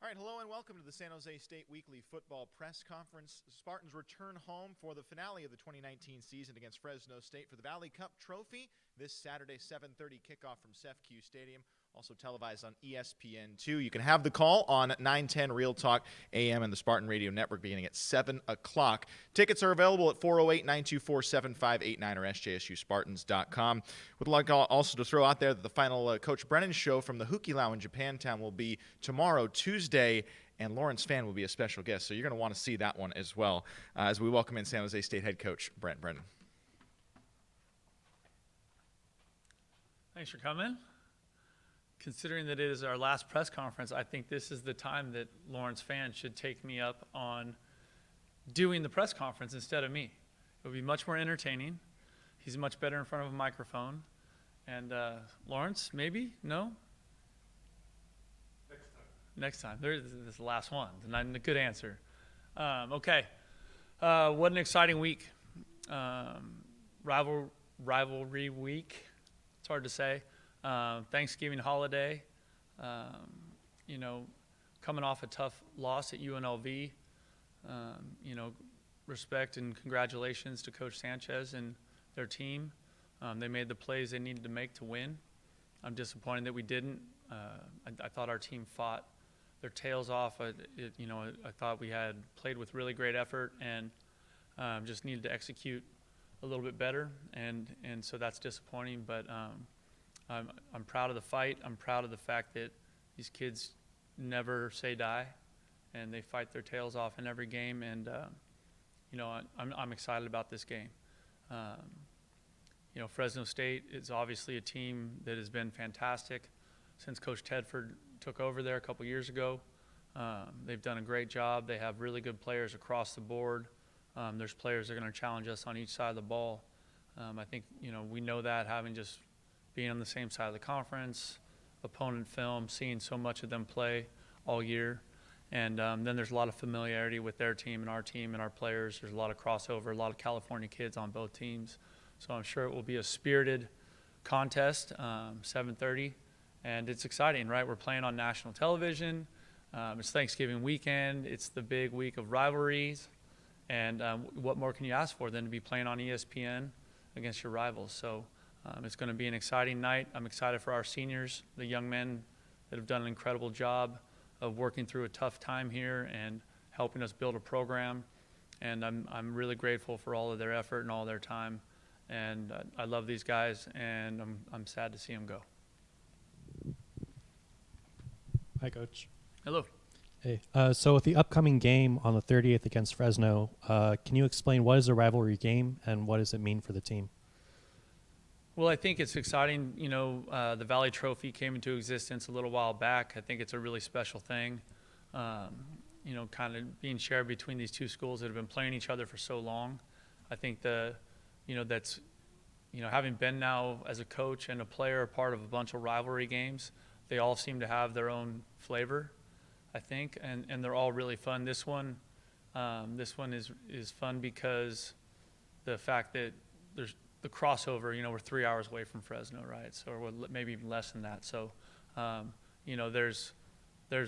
All right, hello and welcome to the San Jose State Weekly Football Press Conference. The Spartans return home for the finale of the 2019 season against Fresno State for the Valley Cup Trophy this Saturday, 7:30 kickoff from CEFCU Stadium, also televised on ESPN2. You can have the call on 910 Real Talk AM and the Spartan Radio Network beginning at 7 o'clock. Tickets are available at 408-924-7589 or sjsuspartans.com. Would like also to throw out there that the final Coach Brennan show from the Hukilau in Japantown will be tomorrow, Tuesday, and Lawrence Fan will be a special guest, so you're going to want to see that one as well as we welcome in San Jose State head coach Brent Brennan. Thanks for coming. Considering that it is our last press conference, I think this is the time that Lawrence Fan should take me up on doing the press conference instead of me. It would be much more entertaining. He's much better in front of a microphone. And Lawrence, maybe? No? Next time. This is the last one. Not a good answer. Okay. What an exciting week. Rivalry week. It's hard to say. Thanksgiving holiday. Coming off a tough loss at UNLV. Respect and congratulations to Coach Sanchez and their team. They made the plays they needed to make to win. I'm disappointed that we didn't. I thought our team fought their tails off. I thought we had played with really great effort and just needed to execute a little bit better, and so that's disappointing. But I'm proud of the fight. I'm proud of the fact that these kids never say die, and they fight their tails off in every game. And I'm excited about this game. Fresno State is obviously a team that has been fantastic since Coach Tedford took over there a couple years ago. They've done a great job. They have really good players across the board. There's players that are going to challenge us on each side of the ball. I think, we know that having just being on the same side of the conference, opponent film, seeing so much of them play all year. And then there's a lot of familiarity with their team and our players. There's a lot of crossover, a lot of California kids on both teams. So I'm sure it will be a spirited contest, 7:30. And it's exciting, right? We're playing on national television. It's Thanksgiving weekend. It's the big week of rivalries. And what more can you ask for than to be playing on ESPN against your rivals? So it's going to be an exciting night. I'm excited for our seniors, the young men that have done an incredible job of working through a tough time here and helping us build a program. And I'm really grateful for all of their effort and all their time. And I love these guys, and I'm sad to see them go. Hi, Coach. Hello. Hey. So with the upcoming game on the 30th against Fresno, can you explain what is a rivalry game and what does it mean for the team? Well, I think it's exciting. The Valley Trophy came into existence a little while back. I think it's a really special thing, kind of being shared between these two schools that have been playing each other for so long. I think having been now as a coach and a player part of a bunch of rivalry games, they all seem to have their own flavor, I think, and they're all really fun. This one is fun because the fact that there's the crossover. We're 3 hours away from Fresno, right? So or maybe even less than that. So, there's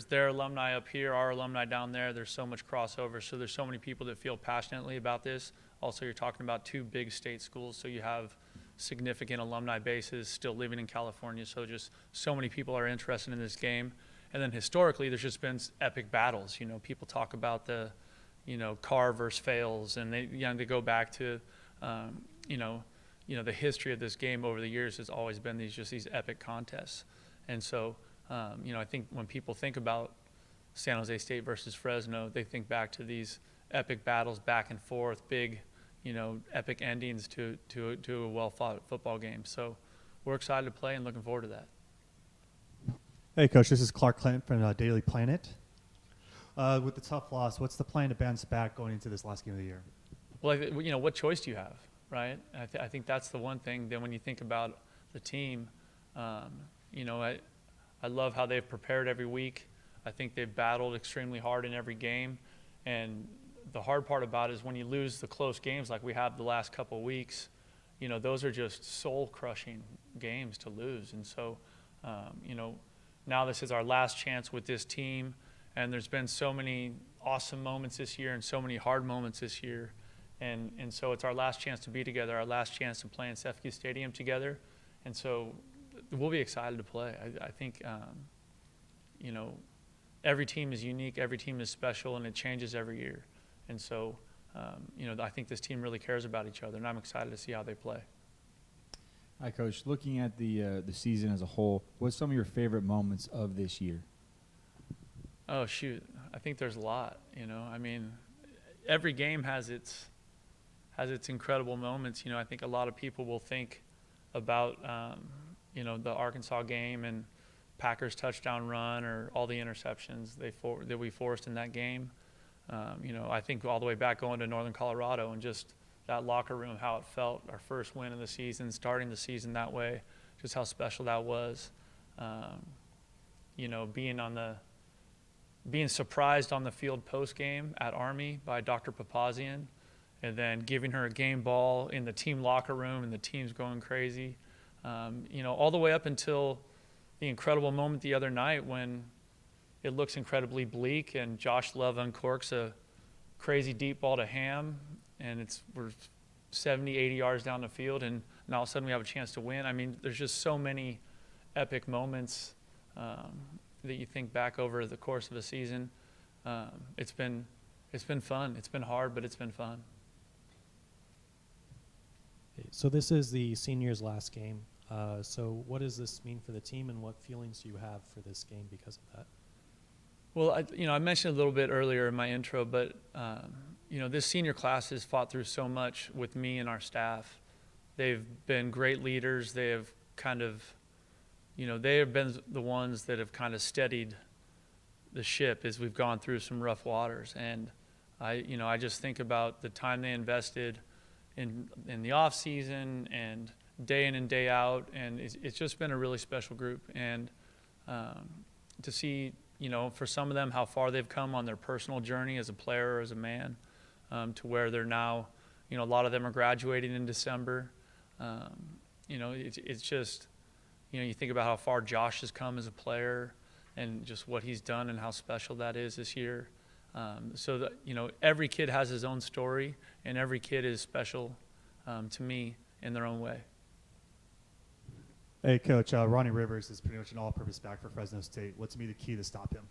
their alumni up here, our alumni down there. There's so much crossover. So there's so many people that feel passionately about this. Also, you're talking about two big state schools, so you have significant alumni bases still living in California. So just so many people are interested in this game. And then historically, there's just been epic battles. People talk about the, Carr versus Fales, and they go back to, the history of this game over the years has always been these epic contests. And so, I think when people think about San Jose State versus Fresno, they think back to these epic battles back and forth, big, epic endings to a well-fought football game. So we're excited to play and looking forward to that. Hey, Coach, this is Clark Clint from Daily Planet. With the tough loss, what's the plan to bounce back going into this last game of the year? Well, what choice do you have, right? I think that's the one thing. Then when you think about the team, I love how they've prepared every week. I think they've battled extremely hard in every game. And the hard part about it is when you lose the close games like we have the last couple of weeks, those are just soul-crushing games to lose. And so, now this is our last chance with this team, And there's been so many awesome moments this year and so many hard moments this year. And so it's our last chance to be together, our last chance to play in CEFCU Stadium together. And so we'll be excited to play. I think, you know, every team is unique, every team is special, and it changes every year. And so, you know, I think this team really cares about each other, and I'm excited to see how they play. Hi, Coach. Looking at the season as a whole, what's some of your favorite moments of this year? Oh, shoot. I think there's a lot, you know. I mean, every game has its incredible moments. You know, I think a lot of people will think about, you know, the Arkansas game and Packers touchdown run or all the interceptions that we forced in that game. You know, I think all the way back going to Northern Colorado and just that locker room, how it felt, our first win of the season, starting the season that way, just how special that was. You know, being surprised on the field post-game at Army by Dr. Papazian, and then giving her a game ball in the team locker room and the team's going crazy. You know, all the way up until the incredible moment the other night when it looks incredibly bleak and Josh Love uncorks a crazy deep ball to Ham, and we're 70, 80 yards down the field, and all of a sudden we have a chance to win. I mean, there's just so many epic moments that you think back over the course of a season. It's been fun. It's been hard, but it's been fun. So this is the seniors' last game. So what does this mean for the team, and what feelings do you have for this game because of that? Well, you know, I mentioned a little bit earlier in my intro, but you know, this senior class has fought through so much with me and our staff. They've been great leaders. They have kind of, you know, they have been the ones that have kind of steadied the ship as we've gone through some rough waters. And I just think about the time they invested in the off season and day in and day out, and it's just been a really special group. And to see, you know, for some of them how far they've come on their personal journey as a player or as a man, to where they're now, you know, a lot of them are graduating in December. You know, it's just, you know, you think about how far Josh has come as a player and just what he's done and how special that is this year. So that, you know, every kid has his own story, and every kid is special to me in their own way. Hey, Coach, Ronnie Rivers is pretty much an all-purpose back for Fresno State. What's to be the key to stop him?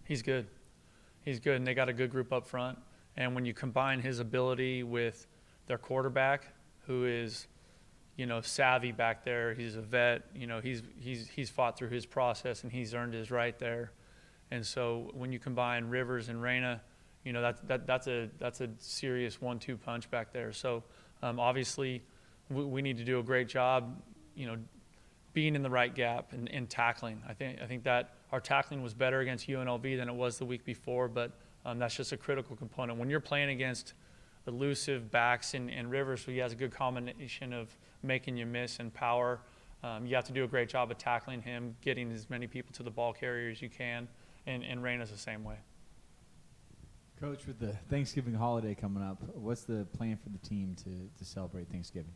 He's good. He's good, and they got a good group up front. And when you combine his ability with their quarterback, who is, you know, savvy back there, he's a vet. You know, he's fought through his process and he's earned his right there. And so when you combine Rivers and Reyna, you know, that's a serious 1-2 punch back there. So obviously we need to do a great job, you know, being in the right gap and tackling. I think that our tackling was better against UNLV than it was the week before, but that's just a critical component. When you're playing against elusive backs and Rivers, who he has a good combination of making you miss and power, you have to do a great job of tackling him, getting as many people to the ball carrier as you can, and Reyna's the same way. Coach, with the Thanksgiving holiday coming up, what's the plan for the team to celebrate Thanksgiving?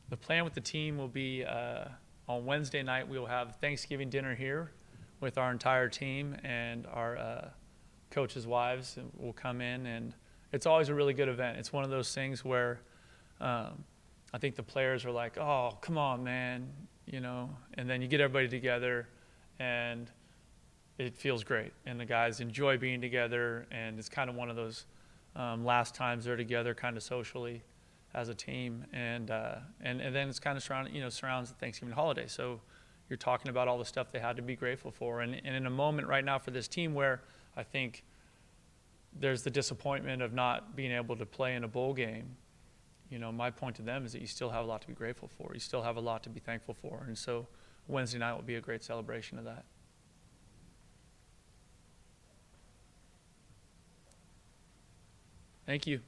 The plan with the team will be on Wednesday night we will have Thanksgiving dinner here with our entire team, and our coaches' wives will come in, and it's always a really good event. It's one of those things where I think the players are like, oh, come on, man, you know, and then you get everybody together and it feels great, and the guys enjoy being together, and it's kind of one of those last times they're together kind of socially as a team, and then it's kind of surrounds the Thanksgiving holiday. So you're talking about all the stuff they had to be grateful for, and in a moment right now for this team where I think there's the disappointment of not being able to play in a bowl game. You know, my point to them is that you still have a lot to be grateful for. You still have a lot to be thankful for, and so Wednesday night will be a great celebration of that. Thank you.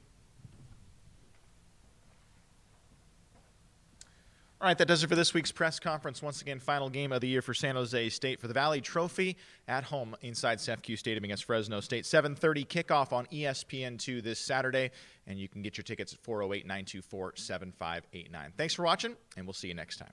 All right, that does it for this week's press conference. Once again, final game of the year for San Jose State for the Valley Trophy at home inside CEFCU Stadium against Fresno State. 7:30 kickoff on ESPN2 this Saturday, and you can get your tickets at 408-924-7589. Thanks for watching, and we'll see you next time.